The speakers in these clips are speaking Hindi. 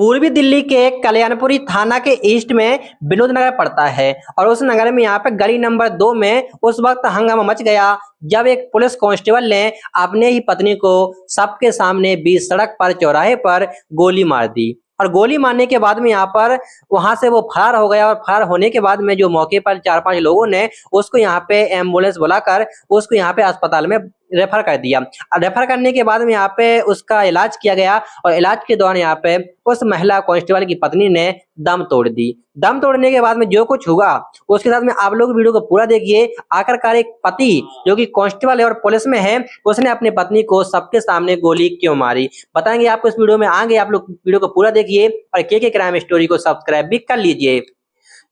पूर्वी दिल्ली के कल्याणपुरी थाना के ईस्ट में विनोद नगर पड़ता है और उस नगर में यहाँ पे गली नंबर 2 में उस वक्त हंगामा मच गया जब एक पुलिस कांस्टेबल ने अपने ही पत्नी को सबके सामने बीच सड़क पर चौराहे पर गोली मार दी। और गोली मारने के बाद में यहाँ पर वहां से वो फरार हो गया और फरार होने के बाद में जो मौके पर 4-5 लोगों ने उसको यहाँ पे एम्बुलेंस बुलाकर उसको यहाँ पे अस्पताल में रेफर कर दिया। रेफर करने के बाद में यहाँ पे उसका इलाज किया गया और इलाज के दौरान यहाँ पे उस महिला कांस्टेबल की पत्नी ने दम तोड़ दी। दम तोड़ने के बाद में जो कुछ हुआ उसके साथ में आप लोग वीडियो को पूरा देखिए। आखिरकार एक पति जो कि कांस्टेबल है और पुलिस में है, उसने अपनी पत्नी को सबके सामने गोली क्यों मारी बताएंगे आपको इस वीडियो में। आगे आप लोग वीडियो को पूरा देखिए और के क्राइम स्टोरी को सब्सक्राइब भी कर लीजिए।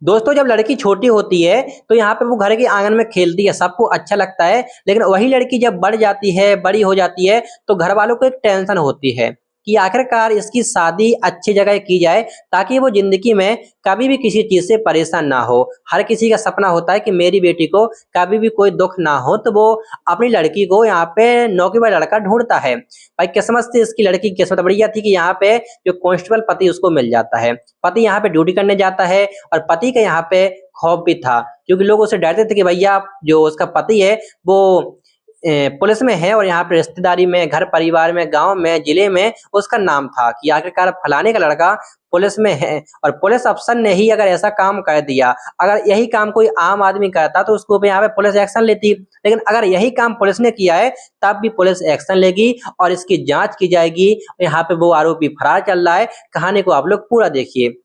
दोस्तों, जब लड़की छोटी होती है तो यहाँ पे वो घर के आंगन में खेलती है, सबको अच्छा लगता है। लेकिन वही लड़की जब बढ़ जाती है, बड़ी हो जाती है, तो घर वालों को एक टेंशन होती है कि आखिरकार इसकी शादी अच्छी जगह की जाए ताकि वो जिंदगी में कभी भी किसी चीज से परेशान ना हो। हर किसी का सपना होता है कि मेरी बेटी को कभी भी कोई दुख ना हो, तो वो अपनी लड़की को यहाँ पे नौकरी वाला लड़का ढूंढता है। भाई किस्मत से इसकी लड़की की किस्मत बढ़िया थी कि यहाँ पे जो कांस्टेबल पति उसको मिल जाता है। पति यहाँ पे ड्यूटी करने जाता है और पति का यहाँ पे खौफ भी था क्योंकि लोग उससे डरते थे कि भैया जो उसका पति है वो पुलिस में है और यहाँ पे रिश्तेदारी में, घर परिवार में, गांव में, जिले में उसका नाम था कि आखिरकार फलाने का लड़का पुलिस में है। और पुलिस अफसर ने ही अगर ऐसा काम कर दिया, अगर यही काम कोई आम आदमी करता तो उसको यहाँ पे पुलिस एक्शन लेती। लेकिन अगर यही काम पुलिस ने किया है तब भी पुलिस एक्शन लेगी और इसकी जांच की जाएगी। यहाँ पे वो आरोपी फरार चल रहा है। कहानी को आप लोग पूरा देखिए।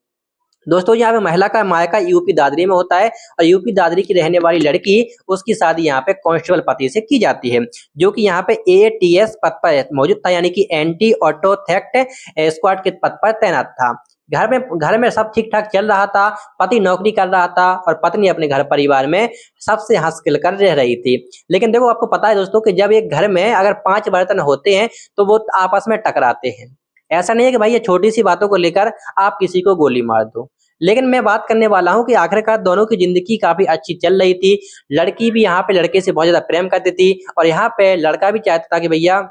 दोस्तों, यहाँ पे महिला का मायका यूपी दादरी में होता है और यूपी दादरी की रहने वाली लड़की, उसकी शादी यहाँ पे कांस्टेबल पति से की जाती है जो कि यहाँ पे एटीएस पद पर मौजूद था, यानी कि एंटी ऑटो थेफ्ट स्क्वाड के पद पर तैनात था। घर में सब ठीक ठाक चल रहा था। पति नौकरी कर रहा था और पत्नी अपने घर परिवार में सबसे हंस खिल कर रह रही थी। लेकिन देखो, आपको पता है दोस्तों कि जब एक घर में अगर 5 बर्तन होते हैं तो वो आपस में टकराते हैं। ऐसा नहीं है कि भाई ये छोटी सी बातों को लेकर आप किसी को गोली मार दो। लेकिन मैं बात करने वाला हूं कि आखिरकार दोनों की जिंदगी काफी अच्छी चल रही थी। लड़की भी यहाँ पे लड़के से बहुत ज्यादा प्रेम करती थी और यहाँ पे लड़का भी चाहता था कि भैया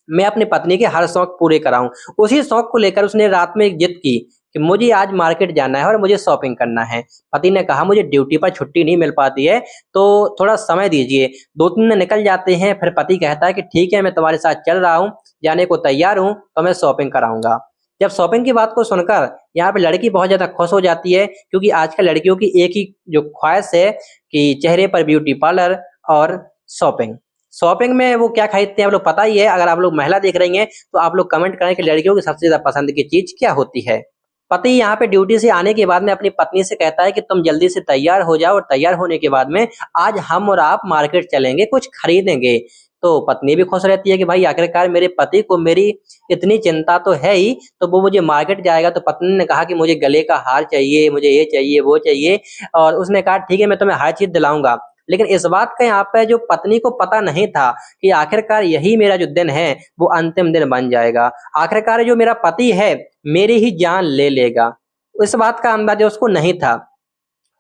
मैं अपनी पत्नी के हर शौक पूरे कराऊं। उसी शौक को लेकर उसने रात में एक जिद की कि मुझे आज मार्केट जाना है और मुझे शॉपिंग करना है। पति ने कहा मुझे ड्यूटी पर छुट्टी नहीं मिल पाती है तो थोड़ा समय दीजिए। 2-3 दिन निकल जाते हैं, फिर पति कहता है कि ठीक है, मैं तुम्हारे साथ चल रहा हूँ, जाने को तैयार हूँ, तो मैं शॉपिंग कराऊंगा। जब शॉपिंग की बात को सुनकर यहाँ पे लड़की बहुत ज्यादा खुश हो जाती है क्योंकि आजकल लड़कियों की एक ही जो ख्वाहिश है कि चेहरे पर ब्यूटी पार्लर और शॉपिंग। शॉपिंग में वो क्या खरीदते हैं आप लोग पता ही है। अगर आप लोग महिला देख रही हैं तो आप लोग कमेंट करें कि लड़कियों की सबसे ज्यादा पसंद की चीज क्या होती है। पति यहाँ पे ड्यूटी से आने के बाद में अपनी पत्नी से कहता है कि तुम जल्दी से तैयार हो जाओ और तैयार होने के बाद में आज हम और आप मार्केट चलेंगे, कुछ खरीदेंगे। तो पत्नी भी खुश रहती है कि भाई आखिरकार मेरे पति को मेरी इतनी चिंता तो है ही, तो वो मुझे मार्केट जाएगा। तो पत्नी ने कहा कि मुझे गले का हार चाहिए, मुझे ये चाहिए, वो चाहिए। और उसने कहा ठीक है, मैं तुम्हें हर चीज दिलाऊंगा। लेकिन इस बात का यहाँ पे जो पत्नी को पता नहीं था कि आखिरकार यही मेरा जो दिन है वो अंतिम दिन बन जाएगा। आखिरकार जो मेरा पति है मेरी ही जान ले लेगा। इस बात का अंदाजा उसको नहीं था।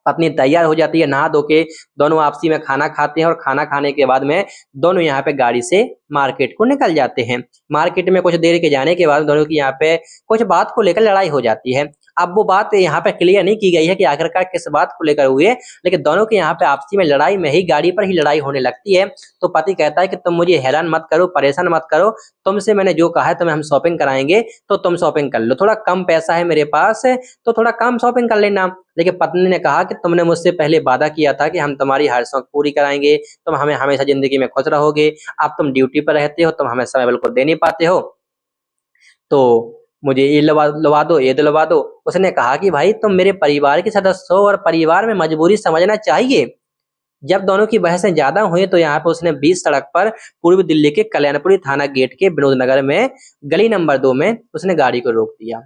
पत्नी तैयार हो जाती है, नहा धो के दोनों आपसी में खाना खाते हैं और खाना खाने के बाद में दोनों यहाँ पे गाड़ी से मार्केट को निकल जाते हैं। मार्केट में कुछ देर के जाने के बाद दोनों की यहाँ पे कुछ बात को लेकर लड़ाई हो जाती है। अब वो बात यहाँ पे क्लियर नहीं की गई है कि आखिरकार किस बात को लेकर हुई है, लेकिन दोनों के यहाँ पे आपसी में लड़ाई में ही गाड़ी पर ही लड़ाई होने लगती है। तो पति कहता है कि तुम मुझे हैरान मत करो, परेशान मत करो, तुमसे मैंने जो कहा है तुम्हें हम शॉपिंग कराएंगे तो तुम शॉपिंग कर लो, थोड़ा कम पैसा है मेरे पास तो थोड़ा कम शॉपिंग कर लेना। लेकिन पत्नी ने कहा कि तुमने मुझसे पहले वादा किया था कि हम तुम्हारी हर शौक पूरी कराएंगे, तुम हमें हमेशा जिंदगी में खुश रहोगे। अब तुम ड्यूटी पर रहते हो, तुम हमें समय बिल्कुल दे नहीं पाते हो, तो मुझे ये लवा दो, ये दिलवा दो। उसने कहा कि भाई तुम मेरे परिवार के सदस्य हो और परिवार में मजबूरी समझना चाहिए। जब दोनों की बहसें ज्यादा हुई तो यहाँ पे उसने 20 सड़क पर पूर्वी दिल्ली के कल्याणपुरी थाना गेट के विनोद नगर में गली नंबर 2 में उसने गाड़ी को रोक दिया।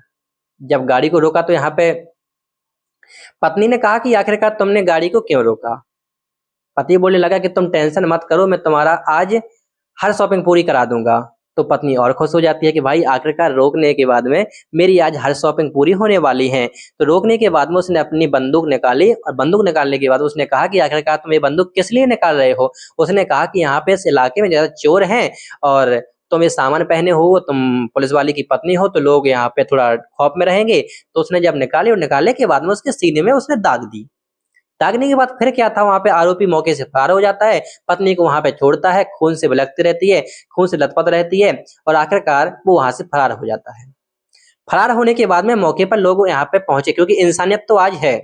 जब गाड़ी को रोका तो यहाँ पे पत्नी ने कहा कि आखिरकार तुमने गाड़ी को क्यों रोका। पति बोलने लगा कि तुम टेंशन मत करो, मैं तुम्हारा आज हर शॉपिंग पूरी करा दूंगा। तो पत्नी और खुश हो जाती है कि भाई आखिरकार रोकने के बाद में मेरी आज हर शॉपिंग पूरी होने वाली है। तो रोकने के बाद में उसने अपनी बंदूक निकाली और बंदूक निकालने के बाद उसने कहा कि आखिरकार तुम ये बंदूक किस लिए निकाल रहे हो। उसने कहा कि यहाँ पे इस इलाके में ज्यादा चोर हैं और तुम ये सामान पहने हो, तुम पुलिस वाले की पत्नी हो, तो लोग यहाँ पे थोड़ा खौफ में रहेंगे। तो उसने जब निकाली और निकालने के बाद में उसके सीने में उसने दाग दी। दागने के बाद फिर क्या था, वहां पे आरोपी मौके से फरार हो जाता है, पत्नी को वहां पे छोड़ता है, खून से बिलखती रहती है, खून से लथपथ रहती है और आखिरकार वो वहां से फरार हो जाता है। फरार होने के बाद में मौके पर लोग यहाँ पे पहुंचे, क्योंकि इंसानियत तो आज है,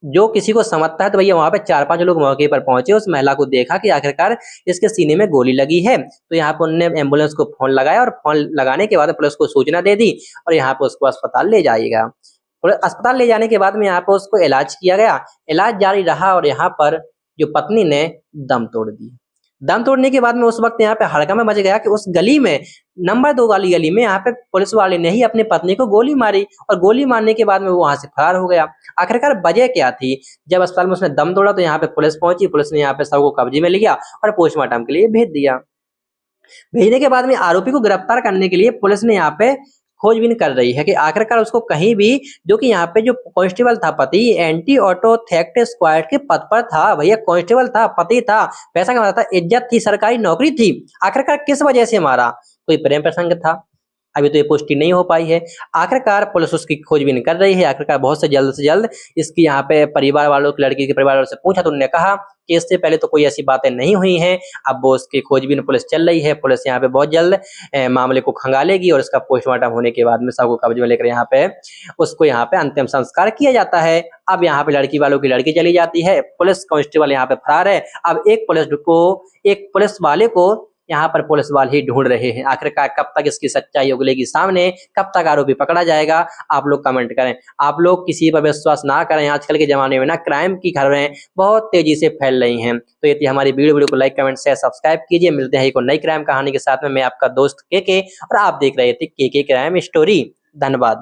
जो किसी को समझता है। तो भैया वहां पे 4-5 लोग मौके पर पहुंचे, उस महिला को देखा कि आखिरकार इसके सीने में गोली लगी है। तो यहाँ पे उन्होंने एम्बुलेंस को फोन लगाया और फोन लगाने के बाद पुलिस को सूचना दे दी और यहाँ पे उसको अस्पताल ले जाएगा। और अस्पताल ले जाने के बाद में यहाँ पे उसको इलाज किया गया, इलाज जारी रहा और यहाँ पर जो पत्नी ने दम तोड़ दी। दम तोड़ने के बाद में उस वक्त यहाँ पे हड़कंप मच गया कि उस गली में, नंबर 2 वाली गली में, यहाँ पे पुलिस वाले ने ही अपनी पत्नी को गोली मारी और गोली मारने के बाद में वो वहां से फरार हो गया। आखिरकार वजह क्या थी? जब अस्पताल में उसने दम तोड़ा तो यहाँ पे पुलिस पहुंची, पुलिस ने यहाँ पे शव को कब्जे में लिया और पोस्टमार्टम के लिए भेज दिया। भेजने के बाद में आरोपी को गिरफ्तार करने के लिए पुलिस ने यहाँ पे खोजबीन कर रही है कि आखिरकार उसको कहीं भी, जो कि यहाँ पे जो कांस्टेबल था पति, एंटी ऑटो थेफ्ट स्क्वाड के पद पर था। भैया कांस्टेबल था, पति था, पैसा कमाता था, इज्जत थी, सरकारी नौकरी थी, आखिरकार किस वजह से मारा? कोई प्रेम प्रसंग था? अभी तो ये पुष्टि नहीं हो पाई है। आखिरकार पुलिस उसकी खोजबीन कर रही है। आखिरकार बहुत से जल्द इसकी यहाँ पे परिवार वालों की, लड़की के परिवार वालों से पूछा तो उन्होंने कहा कि इससे पहले तो कोई ऐसी बातें नहीं हुई हैं। अब वो उसकी खोजबीन पुलिस चल रही है। पुलिस यहाँ पे बहुत जल्द मामले को खंगालेगी और इसका पोस्टमार्टम होने के बाद में सब को कब्जे में लेकर यहाँ पे उसको यहाँ पे अंतिम संस्कार किया जाता है। अब यहाँ पे लड़की वालों की लड़की चली जाती है, पुलिस कांस्टेबल यहाँ पे फरार है। अब एक पुलिस वाले को यहाँ पर पुलिस वाले ही ढूंढ रहे हैं। आखिरकार कब तक इसकी सच्चाई उगलेगी सामने, कब तक आरोपी पकड़ा जाएगा? आप लोग कमेंट करें। आप लोग किसी पर विश्वास ना करें। आजकल के जमाने में ना क्राइम की खबरें बहुत तेजी से फैल रही हैं। तो ये थी हमारी वीडियो को लाइक, कमेंट, शेयर, सब्सक्राइब कीजिए। मिलते हैं एक नई क्राइम कहानी के साथ में। मैं आपका दोस्त के और आप देख रहे थे के क्राइम स्टोरी। धन्यवाद।